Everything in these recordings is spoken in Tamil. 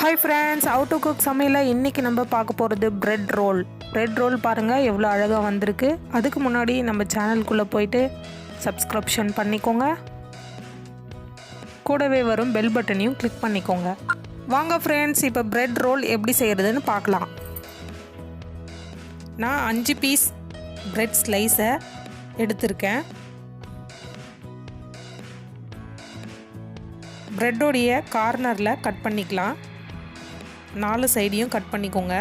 Hi friends, how to cook சமையலில் இன்றைக்கி நம்ம பார்க்க போகிறது பிரெட் ரோல் பாருங்கள் எவ்வளோ அழகாக வந்திருக்கு. அதுக்கு முன்னாடி நம்ம சேனலுக்குள்ளே போயிட்டு சப்ஸ்கிரிப்ஷன் பண்ணிக்கோங்க, கூடவே வரும் பெல் பட்டனையும் கிளிக் பண்ணிக்கோங்க. வாங்க ஃப்ரெண்ட்ஸ், இப்போ பிரெட் ரோல் எப்படி செய்கிறதுன்னு பார்க்கலாம். நான் 5 பீஸ் பிரெட் ஸ்லைஸை எடுத்திருக்கேன். ப்ரெட்டோடைய கார்னரில் கட் பண்ணிக்கலாம். 4 சைடையும் கட் பண்ணிக்கோங்க.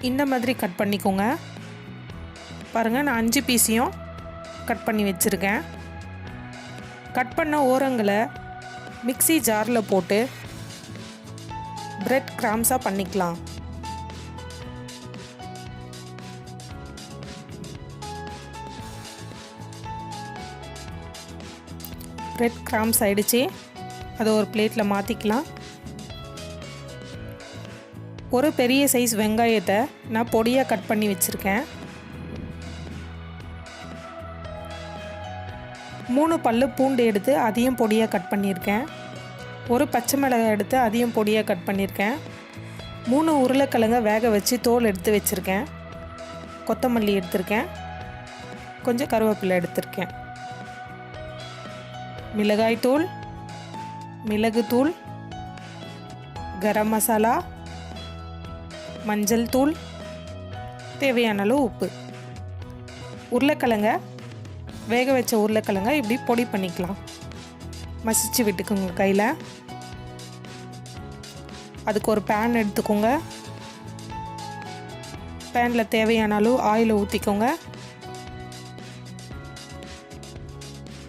இந்த மாதிரி கட் பண்ணிக்கோங்க. பாருங்கள், நான் 5 பீஸையும் கட் பண்ணி வச்சுருக்கேன். கட் பண்ண ஓரங்களை மிக்ஸி ஜாரில் போட்டு பிரெட் கிராம்ஸாக பண்ணிக்கலாம். பிரெட் கிராம்ஸ் ஆகிடுச்சு, அதை ஒரு பிளேட்டில் மாற்றிக்கலாம். ஒரு பெரிய சைஸ் வெங்காயத்தை நான் பொடியாக கட் பண்ணி வச்சுருக்கேன். 3 பல்லு பூண்டு எடுத்து அதையும் பொடியாக கட் பண்ணியிருக்கேன். ஒரு பச்சை மிளகாய் எடுத்து அதையும் பொடியாக கட் பண்ணியிருக்கேன். 3 உருளைக்கிழங்க வேக வச்சு தோல் எடுத்து வச்சுருக்கேன். கொத்தமல்லி எடுத்திருக்கேன். கொஞ்சம் கருவேப்பிலை எடுத்திருக்கேன். மிளகாய்த்தூள், மிளகுத்தூள், கரம் மசாலா, மஞ்சள் தூள், தேவையான அளவு உப்பு. உருளைக்கிழங்க வேக வச்ச உருளைக்கிழங்க இப்படி பொடி பண்ணிக்கலாம். மசிச்சு விட்டுக்குங்க கையில். அதுக்கு ஒரு பேன் எடுத்துக்கோங்க. பேனில் தேவையான அளவு ஆயிலை ஊற்றிக்கோங்க.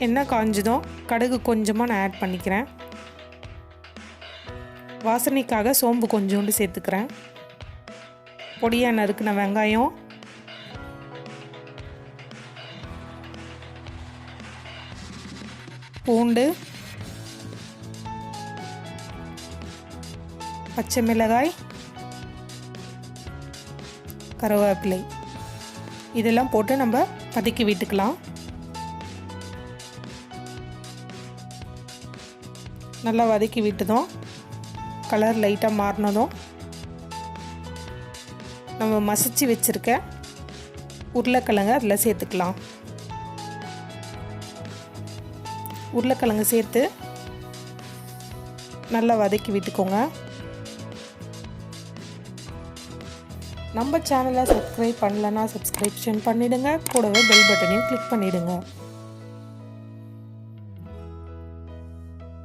எண்ணெய் காஞ்சதும் கடுகு கொஞ்சமாக நான் ஆட் பண்ணிக்கிறேன். வாசனைக்காக சோம்பு கொஞ்சோண்டு சேர்த்துக்கிறேன். பொடியாக நறுக்கின வெங்காயம், பூண்டு, பச்சை மிளகாய், கருவேப்பிலை இதெல்லாம் போட்டு நம்ம வதக்கி விட்டுக்கலாம். நல்லா வதக்கி விட்டதும் கலர் லைட்டாக மாறினதும் நம்ம மசிச்சு வச்சுருக்க உருளைக்கிழங்கு அதில் சேர்த்துக்கலாம். உருளைக்கிழங்கு சேர்த்து நல்லா வதக்கி விட்டுக்கோங்க. நம்ம சேனலை சப்ஸ்கிரைப் பண்ணலன்னா சப்ஸ்கிரிப்ஷன் பண்ணிவிடுங்க, கூடவே பெல் பட்டனையும் கிளிக் பண்ணிவிடுங்க.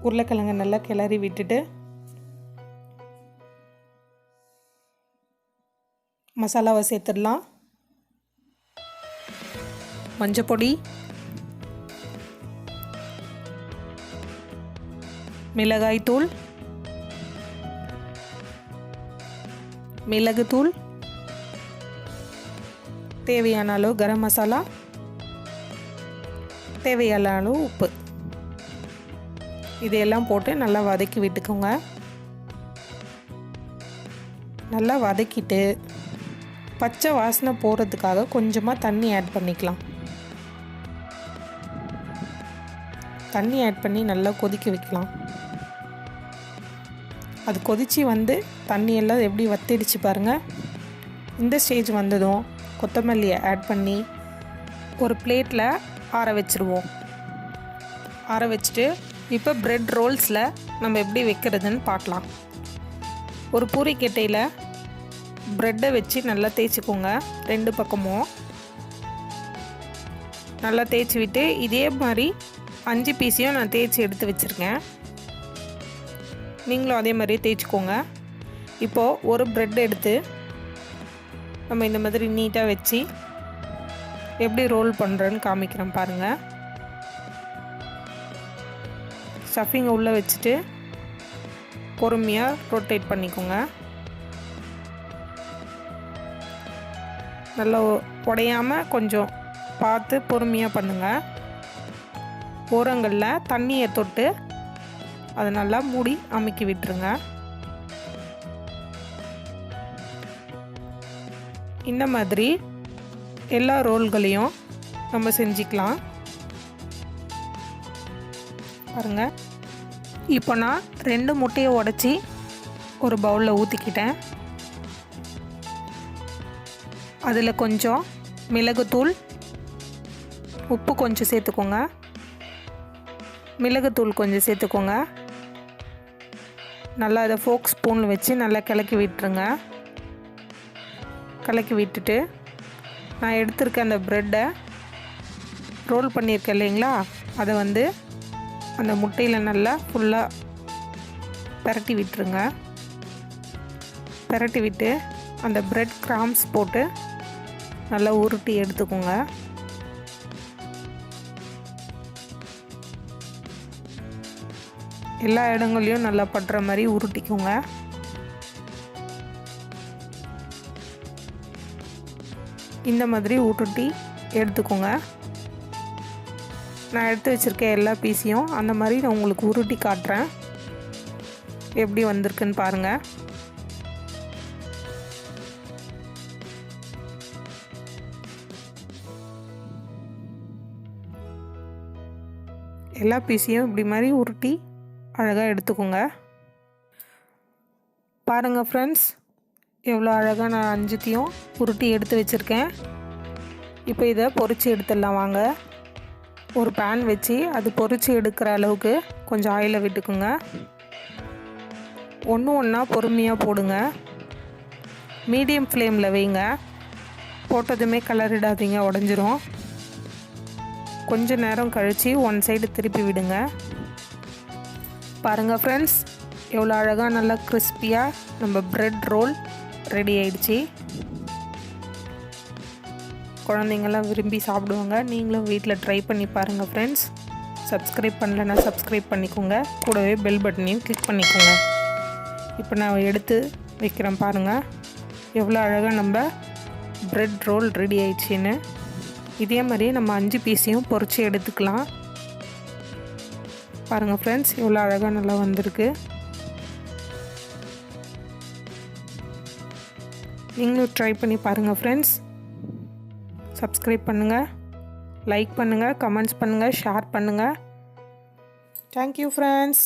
உருளைக்கிழங்கு நல்லா கிளறி விட்டுட்டு மசாலாவை சேர்த்துடலாம். மஞ்சப்பொடி, மிளகாய்த்தூள், மிளகுத்தூள், தேவையான அளவு கரம் மசாலா, தேவையான அளவு உப்பு, இதையெல்லாம் போட்டு நல்லா வதக்கி விட்டுக்கோங்க. நல்லா வதக்கிட்டு பச்சை வாசனை போகிறதுக்காக கொஞ்சமாக தண்ணி ஆட் பண்ணிக்கலாம். தண்ணி ஆட் பண்ணி நல்லா கொதிக்க வைக்கலாம். அது கொதித்து வந்து தண்ணியெல்லாம் எப்படி வத்திடுச்சு பாருங்கள். இந்த ஸ்டேஜ் வந்ததும் கொத்தமல்லியை ஆட் பண்ணி ஒரு பிளேட்டில் ஆற வச்சுருவோம். ஆற வச்சுட்டு இப்போ பிரெட் ரோல்ஸில் நம்ம எப்படி வைக்கிறதுன்னு பார்க்கலாம். ஒரு பூரிக்கட்டையில் ப்ரெட்டை வச்சு நல்லா தேய்ச்சிக்கோங்க. 2 பக்கமும் நல்லா தேய்ச்சி விட்டு இதே மாதிரி 5 பீஸையும் நான் தேய்ச்சி எடுத்து வச்சுருக்கேன். நீங்களும் அதே மாதிரியே தேய்ச்சிக்கோங்க. இப்போது ஒரு ப்ரெட் எடுத்து நம்ம இந்த மாதிரி நீட்டாக வச்சு எப்படி ரோல் பண்ணுறேன்னு காமிக்கிறேன் பாருங்கள். ஸ்டஃபிங்கை உள்ளே வச்சுட்டு பொறுமையாக ரொட்டேட் பண்ணிக்கோங்க. நல்லா உடையாமல் கொஞ்சம் பார்த்து பொறுமையாக பண்ணுங்கள். ஓரங்களில் தண்ணியை தொட்டு அதை நல்லா மூடி அமுக்கி விட்டுருங்க. இந்த மாதிரி எல்லா ரோல்களையும் நம்ம செஞ்சுக்கலாம். பாருங்கள், இப்போ நான் 2 முட்டையை உடைச்சி ஒரு பவுலில் ஊற்றிக்கிட்டேன். அதில் கொஞ்சம் மிளகுத்தூள், உப்பு கொஞ்சம் சேர்த்துக்கோங்க, மிளகுத்தூள் கொஞ்சம் சேர்த்துக்கோங்க. நல்லா அதை ஃபோக் ஸ்பூனில் வச்சு நல்லா கிளக்கி விட்டுருங்க. கலக்கி விட்டுட்டு நான் எடுத்திருக்க அந்த ப்ரெட்டை ரோல் பண்ணியிருக்கேன் இல்லைங்களா, அதை வந்து அந்த முட்டையில் நல்லா ஃபுல்லாக பிரட்டி விட்டுருங்க. பிரட்டி விட்டு அந்த ப்ரெட் கிராம்ஸ் போட்டு நல்லா உருட்டி எடுத்துக்கோங்க. எல்லா இடங்களையும் நல்லா படுற மாதிரி உருட்டிக்கோங்க. இந்த மாதிரி உருட்டி எடுத்துக்கோங்க. நான் எடுத்து வச்சுருக்க எல்லா பீஸையும் அந்த மாதிரி நான் உங்களுக்கு உருட்டி காட்டுறேன், எப்படி வந்திருக்குன்னு பாருங்கள். எல்லா பீஸையும் இப்படி மாதிரி உருட்டி அழகாக எடுத்துக்கோங்க. பாருங்கள் ஃப்ரெண்ட்ஸ், எவ்வளோ அழகாக நான் 5த்தையும் உருட்டி எடுத்து வச்சுருக்கேன். இப்போ இதை பொரித்து எடுத்துடலாம் வாங்க. ஒரு பேன் வச்சு அது பொரித்து எடுக்கிற அளவுக்கு கொஞ்சம் ஆயிலை விட்டுக்குங்க. ஒன்றா பொறுமையாக போடுங்க. மீடியம் ஃப்ளேமில் வைங்க. போட்டதுமே கலரிடாதீங்க, உடஞ்சிரும். கொஞ்ச நேரம் கழித்து ஒன் சைடு திருப்பி விடுங்க. பாருங்கள் ஃப்ரெண்ட்ஸ், எவ்வளோ அழகாக நல்லா கிறிஸ்பியாக நம்ம ப்ரெட் ரோல் ரெடி ஆயிடுச்சு. குழந்தைங்கள்லாம் விரும்பி சாப்பிடுவாங்க. நீங்களும் வீட்டில் ட்ரை பண்ணி பாருங்கள் ஃப்ரெண்ட்ஸ். சப்ஸ்கிரைப் பண்ணலைன்னா சப்ஸ்கிரைப் பண்ணிக்கோங்க. கூடவே பெல் பட்டனையும் கிளிக் பண்ணிக்கோங்க. இப்போ நான் எடுத்து வைக்கிறேன் பாருங்கள், எவ்வளோ அழகாக நம்ம ப்ரெட் ரோல் ரெடி ஆயிடுச்சின்னு. இதே மாதிரி நம்ம 5 பீஸையும் பொரித்து எடுத்துக்கலாம். பாருங்கள் ஃப்ரெண்ட்ஸ், எவ்வளோ அழகாக நல்லா வந்திருக்கு. நீங்களும் ட்ரை பண்ணி பாருங்கள் ஃப்ரெண்ட்ஸ். சப்ஸ்கிரைப் பண்ணுங்கள், லைக் பண்ணுங்கள், கமெண்ட்ஸ் பண்ணுங்கள், ஷேர் பண்ணுங்கள். Thank you friends.